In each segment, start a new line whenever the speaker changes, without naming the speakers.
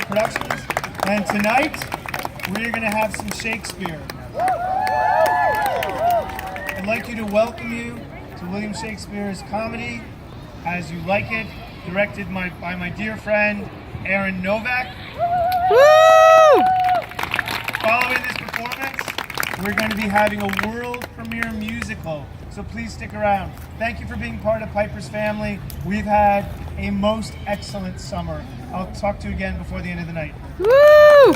Productions, and tonight we're going to have some Shakespeare. I'd like you to welcome you to William Shakespeare's comedy, As You Like It, directed by my dear friend Aaron Novak.
Woo!
Following this performance, we're going to be having a world premiere musical, so please stick around. Thank you for being part of Piper's family. We've had a most excellent summer. I'll talk to you again before the end of the night.
Woo!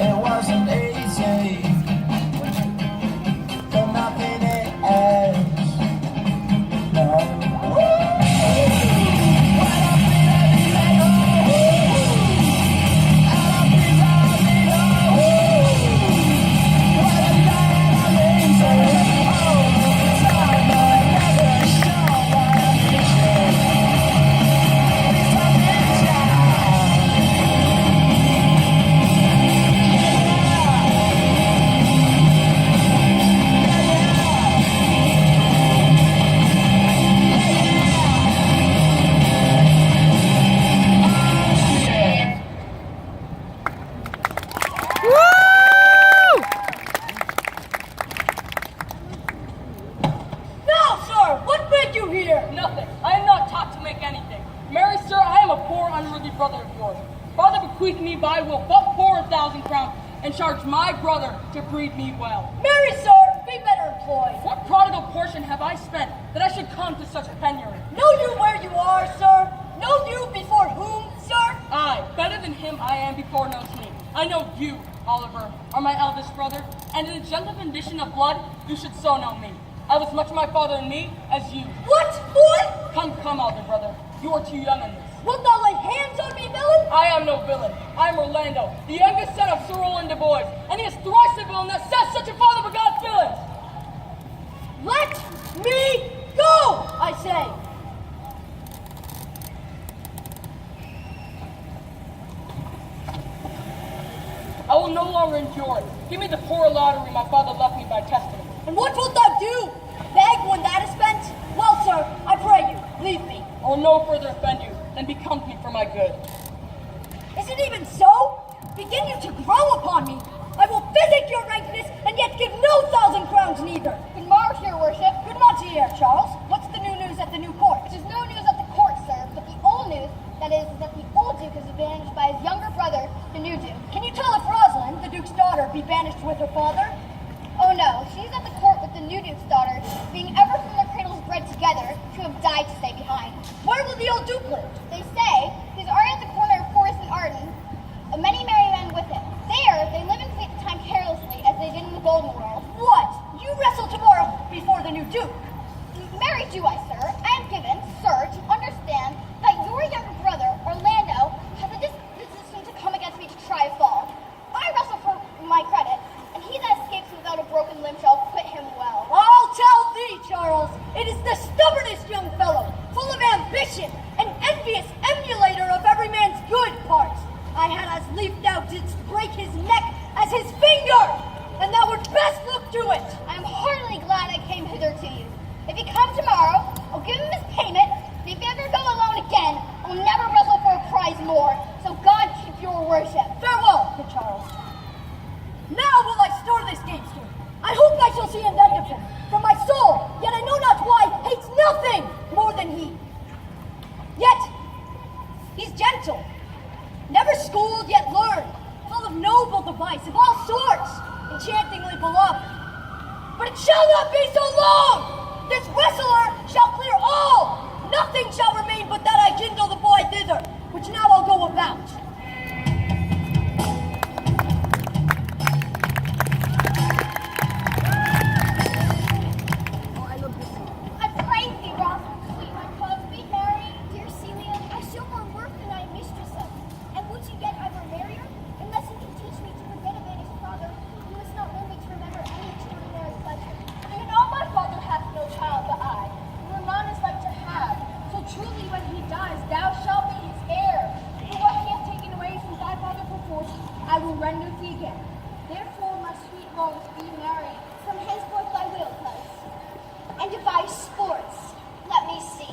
It wasn't easy, but nothing it ends. No.
Nothing. I am not taught to make anything. Marry, sir, I am a poor, unworthy brother of yours. Father bequeathed me by will but pour 1,000 crowns and charged my brother to breed me well.
Marry, sir, be better employed.
What prodigal portion have I spent that I should come to such penury?
Know you where you are, sir? Know you before whom, sir?
Aye, better than him I am before knows me. I know you, Oliver, are my eldest brother, and in a gentle condition of blood, you should so know me. I was much my father and me as you.
What, boy?
Come, elder brother. You are too young in this.
Wilt thou lay hands on me, villain?
I am no villain. I am Orlando, the youngest son of Sir Roland de Bois, and he is thrice the villain that says such a father but God's villains.
Let me go, I say.
I will no longer endure it. Give me the poor lottery my father left me by testament.
And what wilt thou do? Beg when that is spent? Well, sir, I pray you, leave me.
I will no further offend you than becomes me for my good.
Is it even so? Begin you to grow upon me. I will physic your rankness, and yet give no 1,000 crowns neither.
Good morrow, your worship.
Good morrow, here, Charles. What's the new news at the new court?
It is no news at the court, sir, but the old news, that is, that the old duke is banished by his younger brother, the new duke.
Can you tell if Rosalind, the duke's daughter, be banished with her father?
Oh no, she's at the court with the new duke's daughter, being ever from their cradles bred together, to have died to stay behind.
Where will the old duke live?
They say he's already at the corner of Forest and Arden, many merry men with him. There, they live and sleep the time carelessly, as they did in the Golden World.
What? You wrestle tomorrow before the new duke?
Marry do I, sir. I am given, sir, to understand that your younger brother, Orlando, has a disposition to come against me to try a fall. I wrestle for my credit, and he that escapes without a broken limb shall quit him well.
I'll tell thee, Charles, it is the stubbornest young fellow, full of ambition, an envious emulator of every man's good parts. I had as lief thou didst break his neck as his finger, and thou wert best look to it.
I am heartily glad I came hither to you. If he come tomorrow, I'll give him his payment, but if you ever go alone again, I'll never wrestle for a prize more, so God keep your worship.
Farewell, good Charles. Now will I store this gamester. I hope I shall see an end of him, for my soul, yet I know not why, hates nothing more than he. Yet, he's gentle, never schooled yet learned, full of noble device of all sorts, enchantingly beloved. But it shall not be so long! This wrestler shall clear all, nothing nothing shall remain but that I kindle the boy thither, which now I'll go about.
I praise thee, Ross, sweet my cause, sweet Mary, dear Celia. I show more worth than I am mistress of. And would you yet I were merrier? Unless you can teach me to forget a man his father, you must not learn me to remember any extraordinary pleasure. For you know my father hath no child but I, nor none is like to have. So truly when he dies, thou shalt be his heir. For what he hath taken away from thy father perforce, I will render thee again. Therefore, my sweet Rose, be merry. From henceforth thy will, cuz. And devise sports. Let me see.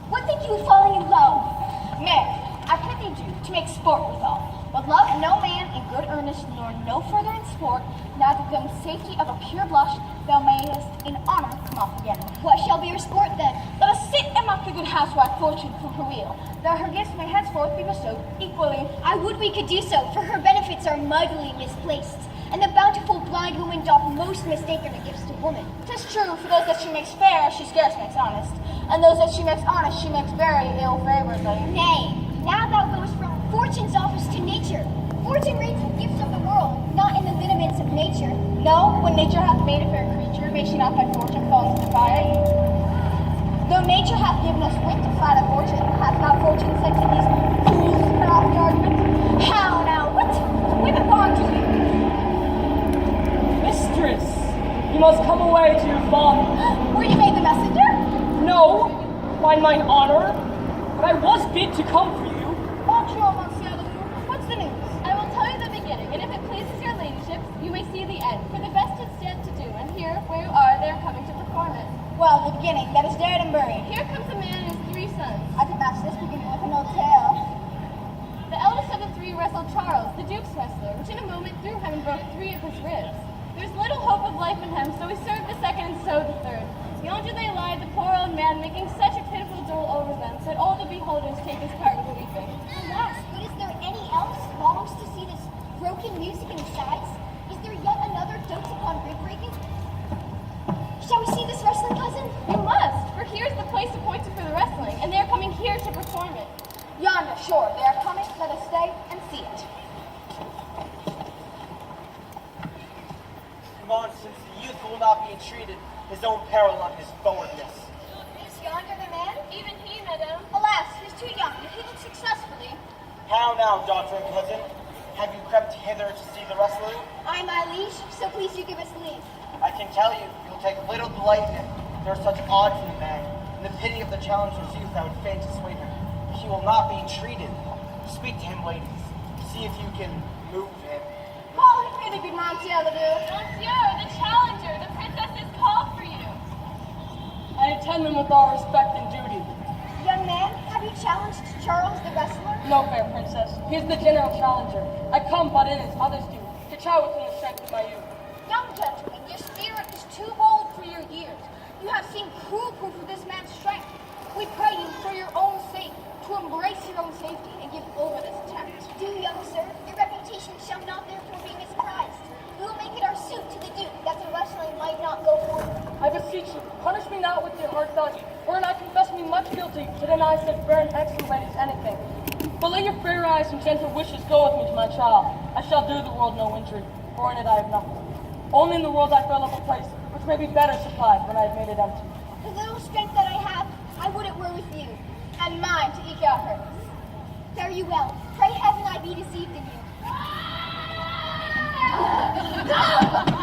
What think you of falling in love? Mary, I prithee do, to make sport withal. But love no man in good earnest, nor no further in sport, neither than safety of a pure blush, thou mayest in honor come off again. What shall be your sport then? Let us sit and mock the good housewife fortune from her wheel, that her gifts may henceforth be bestowed equally. I would we could do so, for her benefits are mightily misplaced, and the bountiful blind woman doth most mistake her gifts to woman. 'Tis true, for those that she makes fair, she scarce makes honest, and those that she makes honest, she makes very ill-favoredly. Nay, now thou goest from fortune's office to nature. Fortune reads the gifts of the world, not in the lineaments of nature. No, when nature hath made a fair creature, may she not by fortune fall into the fire? Though nature hath given us wit to flatter fortune, hath not fortune sent to these fools to cut off the argument? How now? What? Women belong to you.
Mistress, you must come away to your father.
Were you made the messenger?
No, by mine honor, but I was bid to come for you.
Bonjour, Monsieur Ledoux. What's the news?
I will tell you the beginning, and if it pleases your ladyships, you may see the end. For the best is yet to do, and here, where you are, they are coming to perform it.
Well, the beginning, that is dead and buried.
Here comes a man and his 3 sons.
I could match this beginning with an old tale.
The eldest of the 3 wrestled Charles, the Duke's wrestler, which in a moment threw him and broke 3 of his ribs. There's little hope of life in him, so he served the second and so the third. Yonder they lie, the poor old man, making such a pitiful dole over them, that all the beholders take his part with weeping.
Alas, but is there any else longs to see this broken music and sighs? Is there yet another dotes upon rib breaking? Shall we see this wrestling, cousin?
You must, for here's the place appointed for the wrestling, and they are coming here to perform it.
Yonder, sure, they are coming. Let us stay and see it.
Since the youth will not be entreated, his own peril of his forwardness.
Is yonder the man?
Even he, madame.
Alas, he's too young, but he looks successfully.
How now, daughter and cousin? Have you crept hither to see the wrestling?
I, my liege, so please you give us leave.
I can tell you, you'll take little delight in it. There are such odds in the bag. In the pity of the challenger's youth, I would fain dissuade him. He will not be entreated. Speak to him, ladies. See if you can move him.
Call him in, good Monsieur Ledoux.
Monsieur, the challenger, the princess is called for you.
I attend them with all respect and duty.
Young man, have you challenged Charles the wrestler?
No, fair princess, he is the general challenger. I come but in as others do, to try within the strength of my youth.
Young gentleman, your spirit is too bold for your years. You have seen cruel proof of this man's strength. We pray you, for your own sake, to embrace your own safety and give over this attempt. Do, young sir. Your reputation shall not therefore be misprized. We will make it our suit to the Duke that the wrestling might not go forward.
I beseech you, punish me not with your hard thoughts, wherein I confess me much guilty to deny such Byrne excellent ladies anything. But let your fair eyes and gentle wishes go with me to my trial. I shall do the world no injury, for in it I have nothing. Only in the world I fill up a place which may be better supplied when I have made it empty.
The little strength that I have, I would it were with you, and mine to eke out hers. Fare you well. Pray heaven I be deceived in you.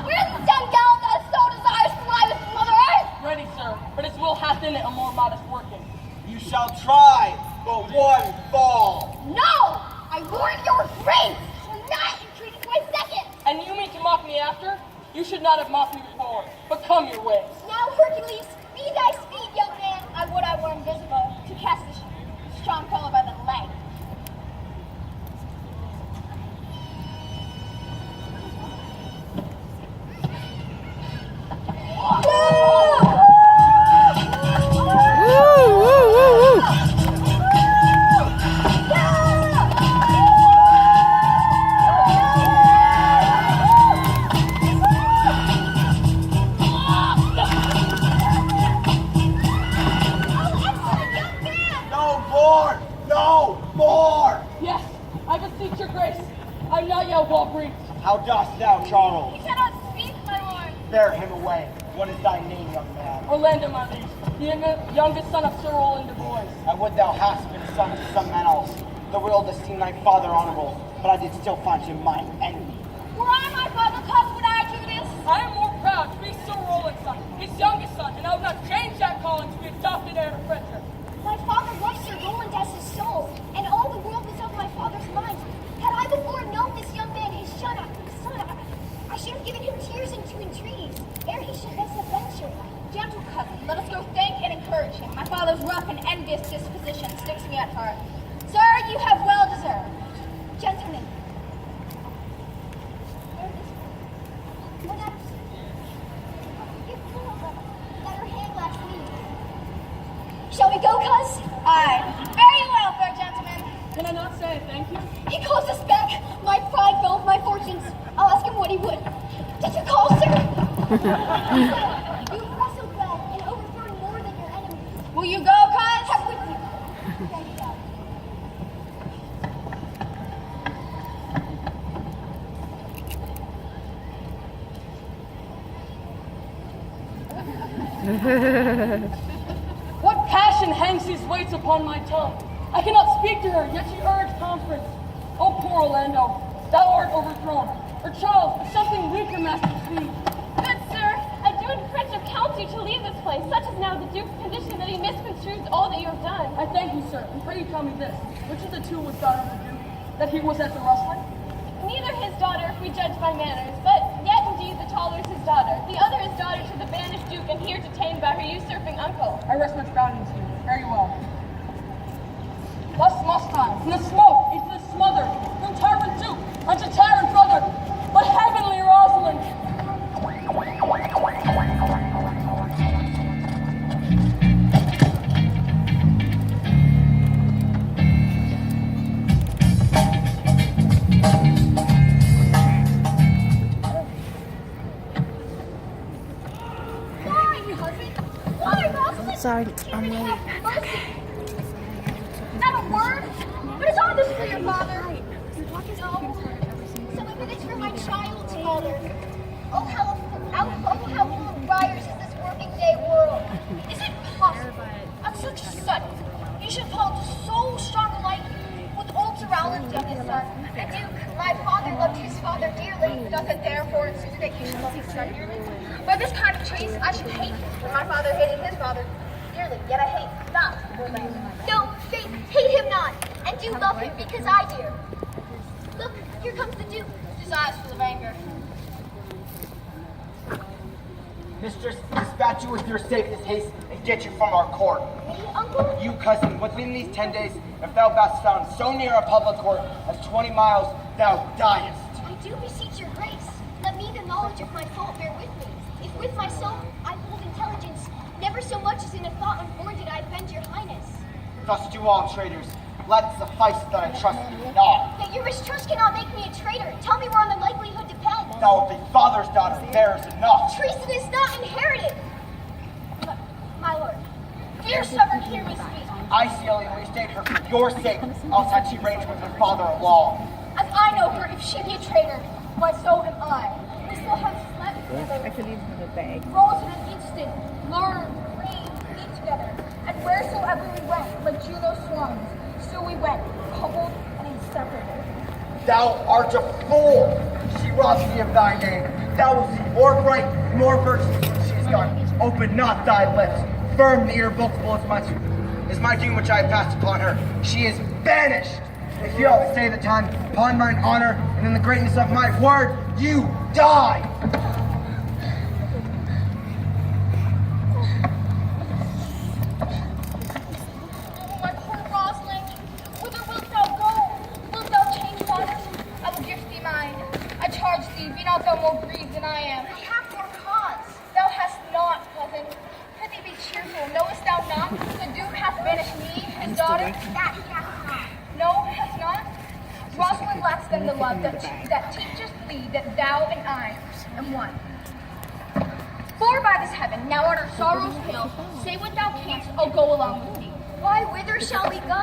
Where's the young gallant that so desires to lie with Mother Earth?
Ready, sir, but his will hath in it a more modest working.
You shall try, but one fall.
No! I warn your grace! Shall not entreat it my second!
And you mean to mock me after? You should not have mocked me before, but come your ways.
Now, Hercules, be thy speed, young man. I would I were invisible to catch this strong fellow by the leg.
Woo, woo, woo, woo.
Oh, excellent young man!
More! No! More!
Yes, I beseech your grace. I'm not yet well breathed.
How dost thou, Charles?
He cannot speak, my lord.
Bear him away. What is thy name, young man?
Orlando, my liege, the youngest son of Sir Roland de Bois.
I would thou hadst been son to some man else. The world esteemed thy father honorable, but I did still find him mine enemy.
Were I my father, cause would I do this?
I am more proud to be Sir Roland's son, his youngest son, and I would not change that calling to be adopted heir to Frederick.
My father was Sir Roland as his soul, and all the world was of my father's mind. Had I before known this young man, his son, I should have given him tears and to entreaties, ere he should this adventure.
Gentle cousin, let us go thank and encourage him. My father's rough and envious disposition sticks me at heart. Sir, you have well deserved.
Gentlemen, let her hand latch me. Shall we go, cuz?
Aye. Very well, fair gentlemen.
Can I not say thank you?
He calls us back. My pride fell with my fortunes. I'll ask him what he would. Did you call, sir? You've wrestled well and overthrown more than your enemies.
Will you go, cuz?
Have with you. Thank God.
What passion hangs these weights upon my tongue? I cannot speak to her, yet she urged conference. Oh, poor Orlando, thou art overthrown. Or Charles, something weaker, Master Speed.
Good sir, I do entreat your counsel to leave this place. Such is now the Duke's condition that he misconstrues all that you have done.
I thank you, sir, and pray you tell me this. Which of the two was daughter of the Duke? That he was at the rustling?
Neither his daughter, if we judge by manners, but yet indeed the taller is his daughter. The other is daughter to the banished Duke and here detained by her usurping uncle.
I rest much bounty to you. Very well. Thus must I, from the smoke into the smother, from tyrant Duke unto tyrant brother, but heavenly Rosalind.
Sorry, I'm late. Not a word? But it's all this for your father. No. Some of it is for my child's father. Oh, how full of briars is this working day world. Is it possible, on such a sudden, you should fall to so strong a light with old Sir Roland's youngest son? The Duke, my father, loved his father dearly. Does it therefore ensue that you should love his son dearly? By this kind of chase, I should hate, for my father hated his father dearly, yet I hate not. No, hate him not, and do love him because I do. Look, here comes the Duke, desires full of anger.
Mistress, dispatch you with your safest haste and get you from our court.
Me, uncle?
You, cousin, within these 10 days, if thou wast found so near a public court as 20 miles, thou diest.
I do beseech your grace. Let me the knowledge of my fault bear with me. If with myself I hold intelligence, never so much as in a thought unborn did I offend your highness.
Thus do all traitors. Let it suffice that I trust you not.
Yet your mistrust cannot make me a traitor. Tell me whereon the likelihood depends.
Thou art the father's daughter, there is enough.
Treason is not inherited. My lord, dear sovereign, hear me speak.
I seal and restate her for your sake, else had she ranged with her father along.
As I know her, if she be a traitor, why so am I. We still have slept together. Rose in an instant, learned, reigned, eat together. And wheresoever we went, like Juno swans, so we went, coupled and inseparable.
Thou art a fool. She robs thee of thy name. Thou wilt see more bright, more virtuous when she is gone. Open not thy lips. Firm the irrevocable is my doom which I have passed upon her. She is banished. If you outstay the time, upon mine honor and in the greatness of my word, you die.
Oh, my poor Rosalind, whither wilt thou go? Wilt thou change waters? I will give thee mine. I charge thee, be not thou more grieved than I am. I have more cause. Thou hast not, cousin. Prithee be cheerful. Knowest thou not? The Duke hath banished me, his daughter. That he hath not. No, hath not. Rosalind lacks then the love that teacheth thee that thou and I am one. For by this heaven, now art our sorrows pale, say what thou canst, I'll go along with thee. Why
whither shall we go?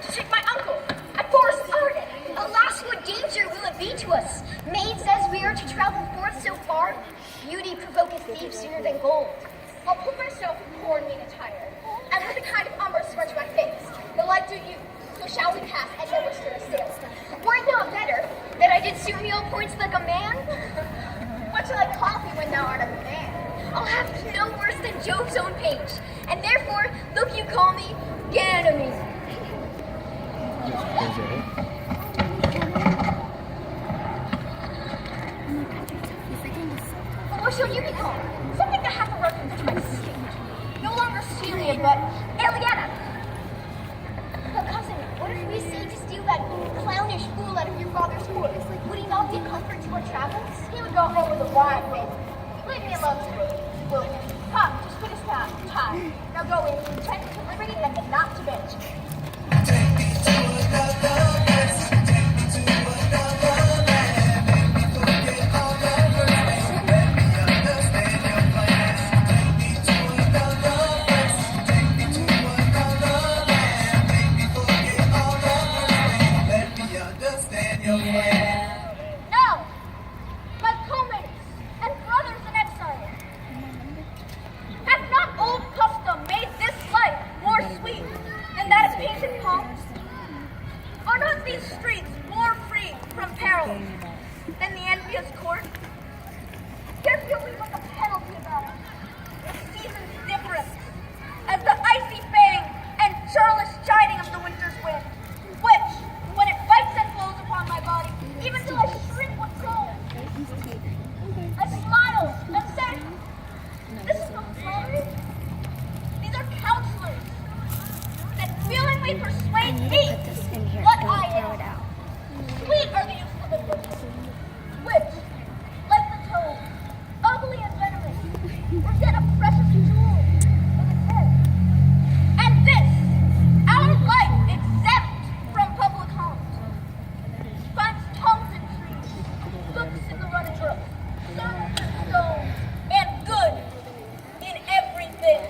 To seek my uncle at Forest Garden. Alas, what danger will it be to us? Maid says we are to travel forth so far. Beauty provoketh thieves sooner than gold. I'll put myself in poor and mean attire, and with a kind of umber smudge my face. The like do you, so shall we pass, and never stir a sail. Were it not better that I did suit me all points like a man? What shall I call thee when thou art a man? I'll have thee no worse than Jove's own page, and therefore look you call me Ganymede. What shall you be called? Something that hath a reference to my sister. No longer Celia, but Eliana. But cousin, what if we say to steal that clownish fool out of your father's court? Would he not be a comfort to our travels? He would go home with a wide wind. Leave me alone today, will you? Come, just put his time. Now go in, pretend to liberty and get not to bench.
Take me to another place. Take me to another land. Make me forget all over. Let me understand your plan. Take me to another place. Take me to another land. Make me forget all over. Let me understand your plan.
Now, my comrades and brothers in exile, hath not old custom made this life more sweet than that of painted palms? Are not these streets more free from peril than the envious court? There feel we like a penalty about it, the season's difference, as the icy fang and churlish chiding of the winter's wind, which, when it bites and blows upon my body, even till I shrink with cold, I smile and say, this is not flattery. These are counselors that willingly persuade me what I am. Sweet are the youthful differences, which, like the toad, ugly and venomous, were yet a precious jewel in its head. And this, our life exempt from public harms, finds tongues in trees, looks in the running brook, serves in stone, and good in everything.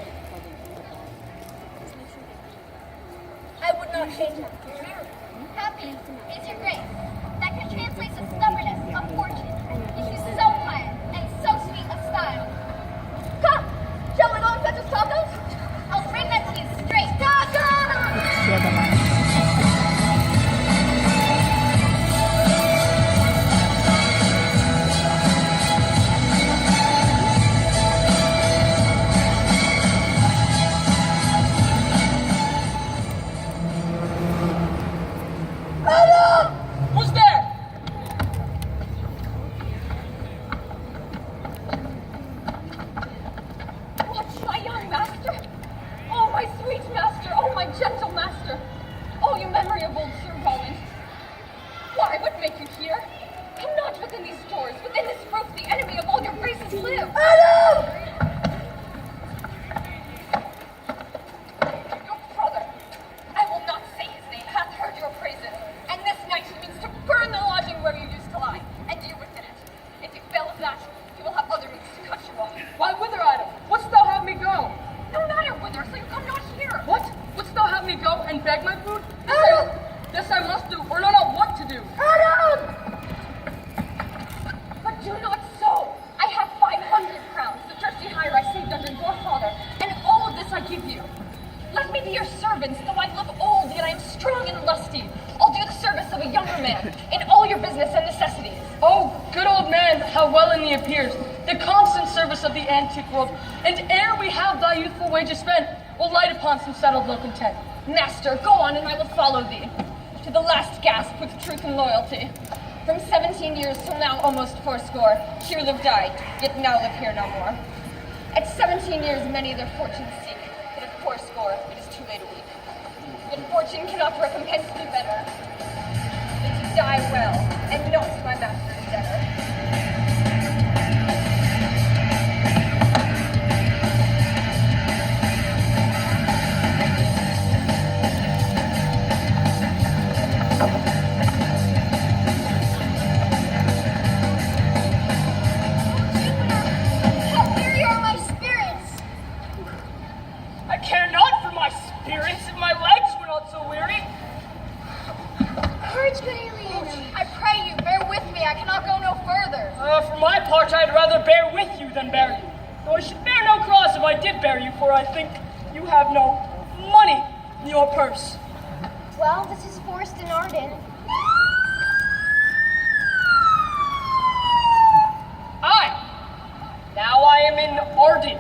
I would not change it. Happy is your grace that can translate the stubbornness of fortune into so quiet and so sweet a style. Come, shall we go and fetch us tacos? I'll bring them to you straight. Tacos!
Who's there?
Watch my young master. Oh, my sweet master. Oh, my gentle master. Oh, you memory of old Sir Roland. Why, what make you here? Come not within these doors. Within this roof, the enemy of all your graces live. Adam! Your brother, I will not say his name, hath heard your praises. And this night he means to burn the lodging where you used to lie, and you within it. If you fail of that, he will have other means to cut you off.
Why, whither, Adam? Wouldst thou have me go?
No matter whither, so you come not here.
What? Wouldst thou have me go and beg my food?
Adam!
This I must do, or know not what to do.
Adam! But do not so. I have 500 crowns, the trusty hire I saved under your father, and all of this I give you. Let me be your servant, though I look old, yet I am strong and lusty. I'll do the service of a younger man in all your business and necessities.
Oh, good old man, how well in thee appears, the constant service of the antique world, and ere we have thy youthful wages spent, will light upon some settled low content.
Master, go on, and I will follow thee. To the last gasp with truth and loyalty. From 17 years till now almost fourscore, here lived I, yet now live here no more. At 17 years many their fortunes seek, but at fourscore it is too late a week. Yet fortune cannot recompense me better than to die well, and not my master's debtor. How weary are my spirits!
I think you have no money in your purse.
Well, this is Forest in Arden.
Now I am in Arden.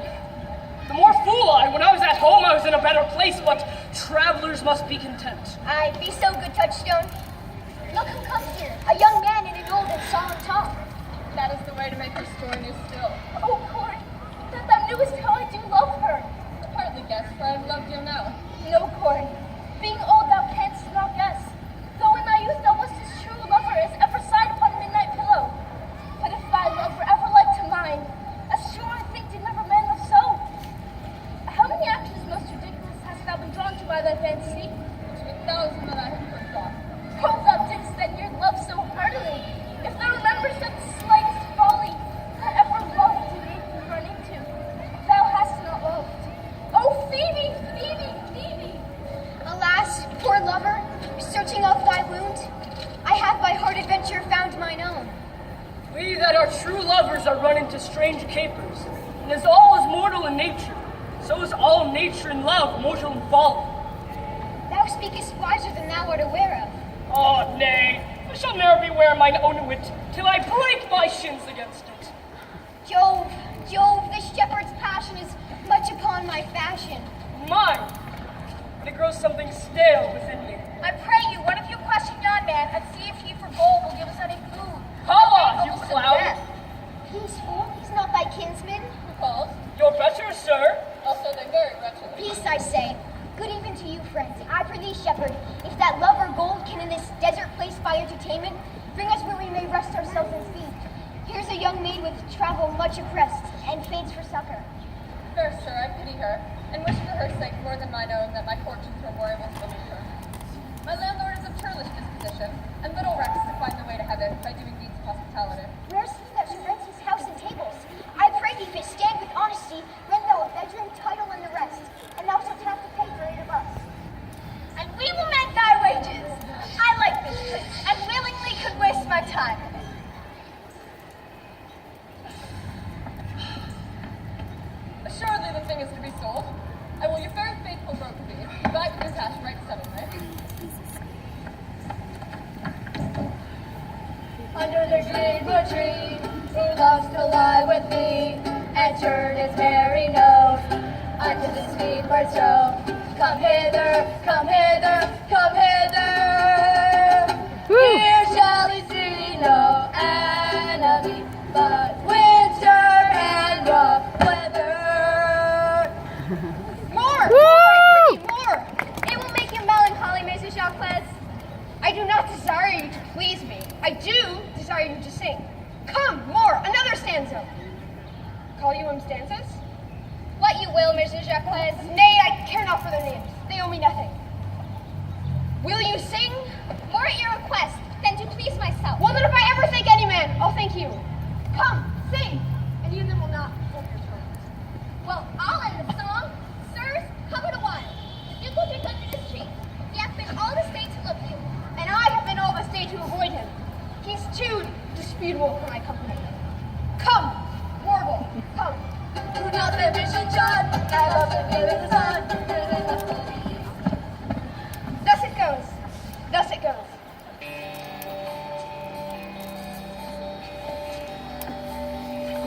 The more fool I. When I was at home, I was in a better place, but travelers must be content.
I'd be so good, Touchstone. Look who comes here. A young man in an old and solemn tongue.
That is the way to make her story new still.
Oh, Corin, that thou knewest how I do love her.
Hardly guess, for I have loved you now.
No, Corin. Being old, thou canst not guess. Though in thy youth thou wast as true a lover as ever sighed upon a midnight pillow. But if thy love were ever like to mine, as sure I think did never man love so. How many actions most ridiculous hast thou been drawn to by thy fancy?
2,000 that I have forgot.
Oh, thou didst then your love so heartily. If thou rememberest of the slightest folly that ever love did make thee run into, thou hast not loved. Oh, Phoebe, Phoebe, Phoebe! Alas, poor lover, searching of thy wound, I have by hard adventure found mine own.
We that are true lovers are run into strange capers, and as all is mortal in nature, so is all nature in love mortal in folly.
Thou speakest wiser than thou art aware of.
Oh, nay, I shall ne'er beware mine own wit, till I break my shins against it.
Jove, Jove, this shepherd's passion is much upon my fashion.
Mine, but it grows something stale within me.
I pray you, one of you question yon man, and see if he for gold will give us any food.
Holla, you clown!
Peace, fool, he's not thy kinsman.
Who calls?
You're better, sir.
Also, they're very wretched.
Peace, I say. Good even to you, friends. I prithee, shepherd, if that love or gold can in this desert place by entertainment, bring us where we may rest ourselves and feed. Here's a young maid with travel much oppressed, and faints for succor.
Fair sir, I pity her, and wish for her sake more than mine own that my fortunes were more able to believe her. My landlord is of churlish disposition, and little recks to find the way to heaven by doing deeds of hospitality.
Where's he that should rent his house and tables? I pray thee, if it stand with honesty, rent thou a bedroom, title, and the rest, and thou shalt have to pay for 8 of us. And we will mend thy wages. I like this place, and willingly could waste my time.
Assuredly the thing is to be sold. I will your very faithful broker be, back to his hash right suddenly.
Under the greenwood tree, who loves to lie with me, and turn his merry nose unto the sweet bird's show. Come hither, come hither, come hither. Here shall he see no enemy, but winter and rough weather.
More!
Woo!
More! It will make him melancholy, Mrs. Jacques. I do not desire you to please me. I do desire you to sing. Come, more, another stanza. Call you them stanzas? What you will, Mrs. Jacques. Nay, I care not for their names. They owe me nothing. Will you sing? More at your request than to please myself. Well, then if I ever thank any man, I'll thank you. Come, sing. And you then will not hold your tongue. Well, I'll end the song. Sirs, come it a while. The Duke will drink under this tree. He hath been all this day to look you,
And I have been all this day to avoid him. He's too disputable for my company. Come, warble, come. Do not ambition, John. I love the view of the sun. Thus it goes. Thus it goes.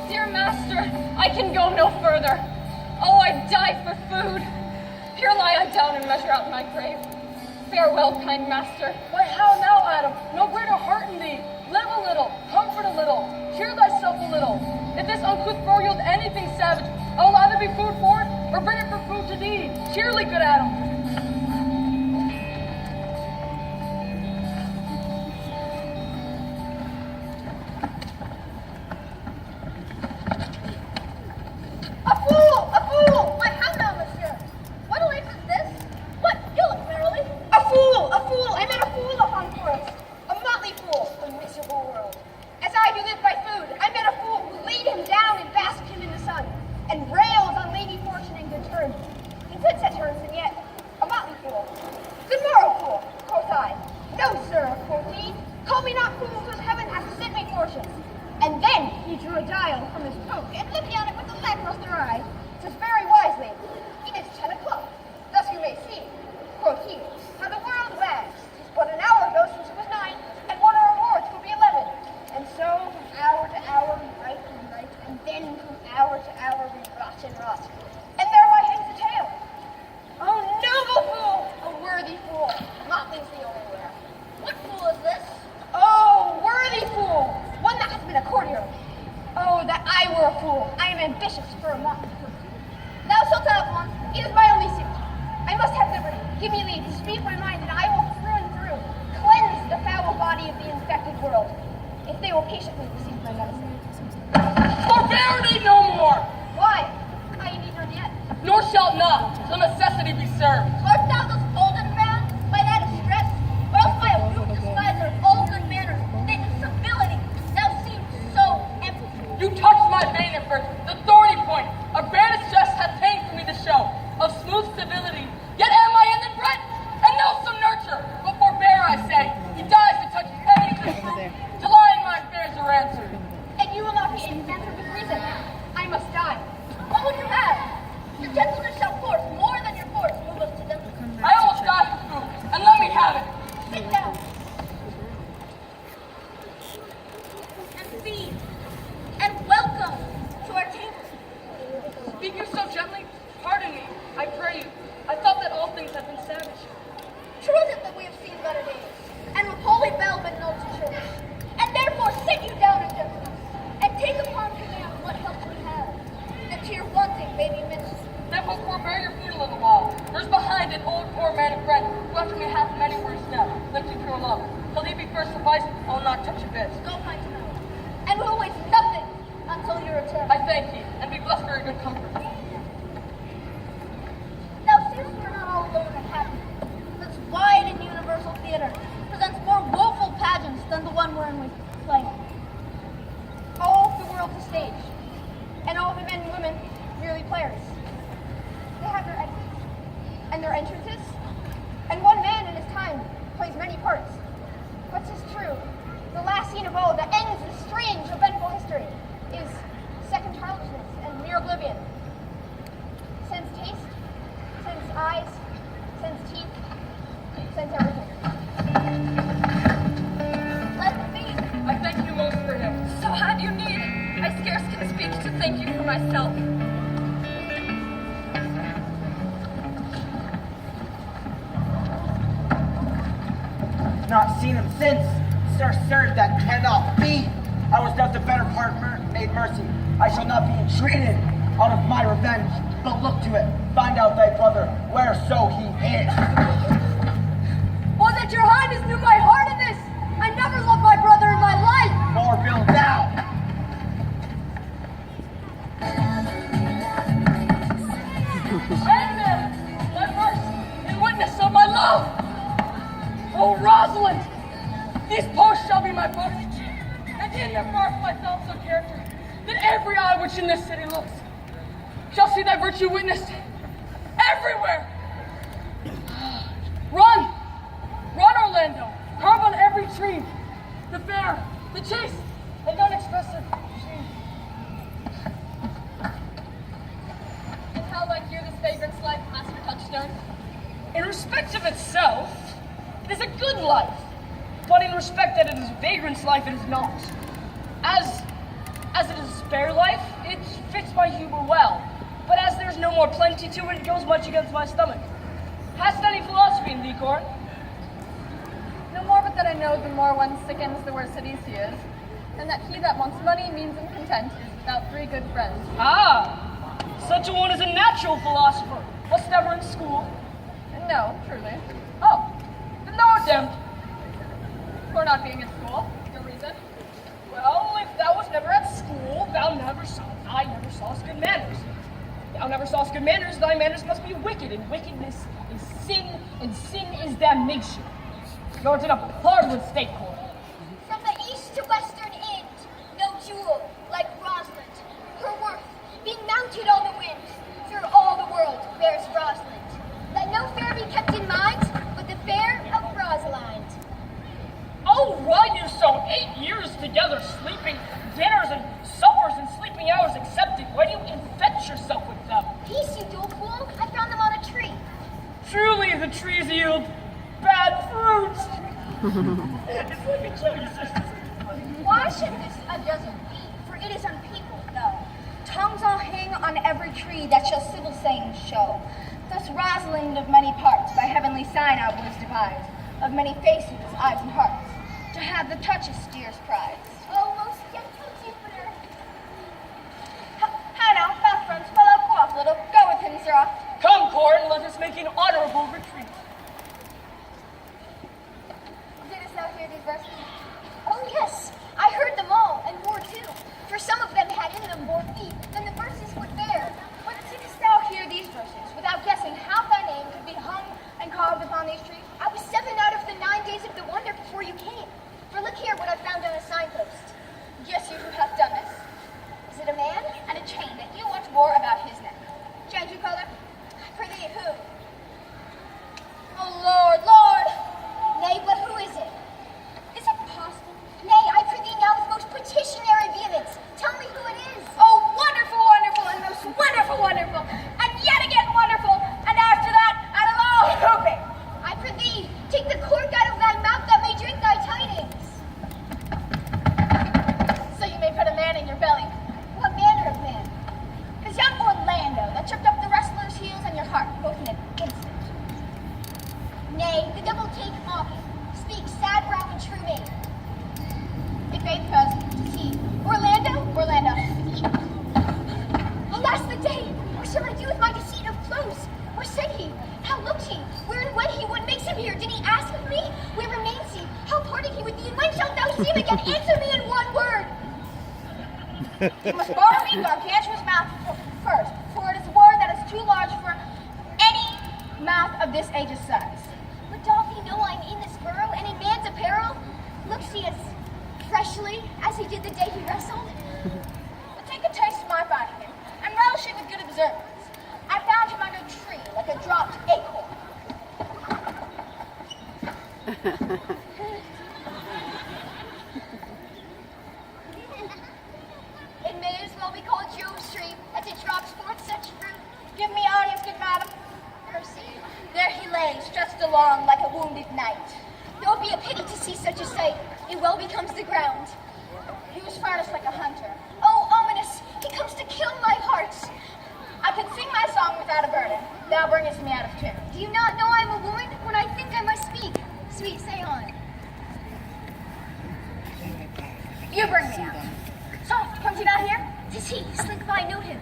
Dear master, I can go no further. Oh, I die for food. Here lie I down and measure out my grave. Farewell, kind master.
Why, how now, Adam? No greater heart in thee. Live a little, comfort a little, hear thyself a little. If this uncouth foe yield anything savage, I will either be food for it or bring it for food to thee. Cheerly, good Adam.
A fool! A fool! Why, how now, monsieur? What a life is this? What, you look merrily? A fool! A fool! I met a fool upon forest. A motley fool, a miserable world. As I do live by food, I met a fool who laid him down and basked him in the sun, and railed on lady fortune and good terms. In good set terms, and yet
Give me leave to speak my mind, and I will through and through cleanse the foul body of the infected world, if they will patiently receive my medicine.
Forbear thee no more,
Why? I need none yet.
nor shalt not, till necessity be served.
Art thou thus golden man by that distress, or else by a brute despiser of all good manners, that in civility thou seemst so empty?
You touched my vein at first, the thorny point. A bare distress hath pain for me to show, of smooth civility. Yet am I in the bread, and know some nurture. But forbear, I say, he dies to touch any good fruit, till I and my affairs are answered.
And you will not be answered with reason. I must die. What would you have? Your gentleness shall force more than your force move us to them.
I almost died for food, and let me have it.
Sit down. And feed. And welcome to our table.
Speak you so gently? Pardon me, I pray you. I thought that all things had been savage.
True is it that we have seen better days, and with holy bell been known to church. And therefore sit you down in gentleness, and take upon command what help we have, that to your wanting may be ministered.
Then will forbear your food a little while. There's behind an old poor man and friend, who after me hath many words now, left to pure love. Till he be first sufficed, I will not touch a bit.
Go find him out, and we'll waste nothing until you return.
I thank ye, and be blessed for your good comfort.
Now seest we're not all alone and happy. This wide and universal theater presents more woeful pageants than the one wherein we play. All the world's a stage, and all the men and women merely players. They have their exits and their entrances, and one man in his time plays many parts. But 'tis true, the last scene of all that ends this strange, eventful history is second childishness and mere oblivion. Sense taste, sense eyes, sense teeth, sense everything. Let it be.
I thank you most for him.
So had you need, I scarce can speak to thank you for myself.
Not seen him since. Sir, that cannot be. I was dealt the better part made mercy. I shall not be entreated out of my revenge. But look to it. Find out thy brother, whereso he is.
Oh, that your highness knew my heart in this! I never loved my brother in my life!
Nor will thou.
Amen! My first in witness of my love! Oh, Rosalind! These posts shall be my books, and in them mark my thoughts of character, that every eye which in this city looks shall see thy virtue witnessed everywhere! Run! Run, Orlando! Carve on every tree the fair, the chaste, and unexpressive shame.
And how like you this vagrant's life, Master Touchstone?
In respect of itself, it is a good life, but in respect that it is a vagrant's life, it is not. As it is a spare life, it fits my humor well, but as there is no more plenty to it, it goes much against my stomach. Hast any philosophy in thee, Corin?
No more but that I know the more one sickens, the worse at ease he is, and that he that wants money, means, and content is without three good friends.
Ah, such a one is a natural philosopher. Wast never in school?
No, truly.
Oh, then no attempt.
For not being at school. Your reason?
Well, if thou was never at school, I never sawest good manners. Thou never sawest good manners, thy manners must be wicked, and wickedness is sin, and sin is damnation. You're in a parlous state, Corin.
From the east to western end, no jewel like Rosalind. Her worth, being mounted on the wind, through all the world bears Rosalind. Let no fair be kept in mind, but the fair of Rosalind.
Oh, why you so 8 years together, sleeping dinners and suppers and sleeping hours accepted? Why do you infect yourself with them?
Peace, you dull fool! I found them on a tree.
Truly, the trees yield bad fruits. It's like a joke, sisters.
Why should this a desert be? For it is unpeopled, though. Tongues all hang on every tree that shall civil sayings show. Thus Rosalind of many parts, by heavenly sign our was devised, of many faces, eyes, and hearts, to have the touch of steer's prize. Oh, most gentle Jupiter! How now, fast friends, follow off, little. Go with him, sirrah.
Come, Corin, let us make an honorable retreat.
may the devil take off, speak sad brow and true me. It bade us to see. Orlando. Alas the day! What shall I do with my deceit of clothes? Where said he? How looked he? Where and when he? What makes him here? Did he ask of me? Where remains he? How parted he with thee? And when shalt thou see him again? Answer me in one word! You must borrow me gargantuous mouth first, for it is a word that is too large for any mouth of this age's size. But doth he know I am in this burrow and in man's apparel? Looks he as freshly as he did the day he wrestled? But take a taste of my finding him, and relish it with good observance. I found him under a tree, like a dropped acorn. It may as well be called Jove's tree, as it drops forth such fruit. Give me audience, good madam. Mercy. There he lay, stretched along like a wounded knight. It would be a pity to see such a sight. It well becomes the ground. He was furnished like a hunter. Oh, ominous! He comes to kill my heart. I could sing my song without a burden. Thou bringest me out of tune. Do you not know I am a woman? When I think I must speak. Sweet, say on. You bring me out. Soft, comes he not here? 'Tis he. Slink by, note him.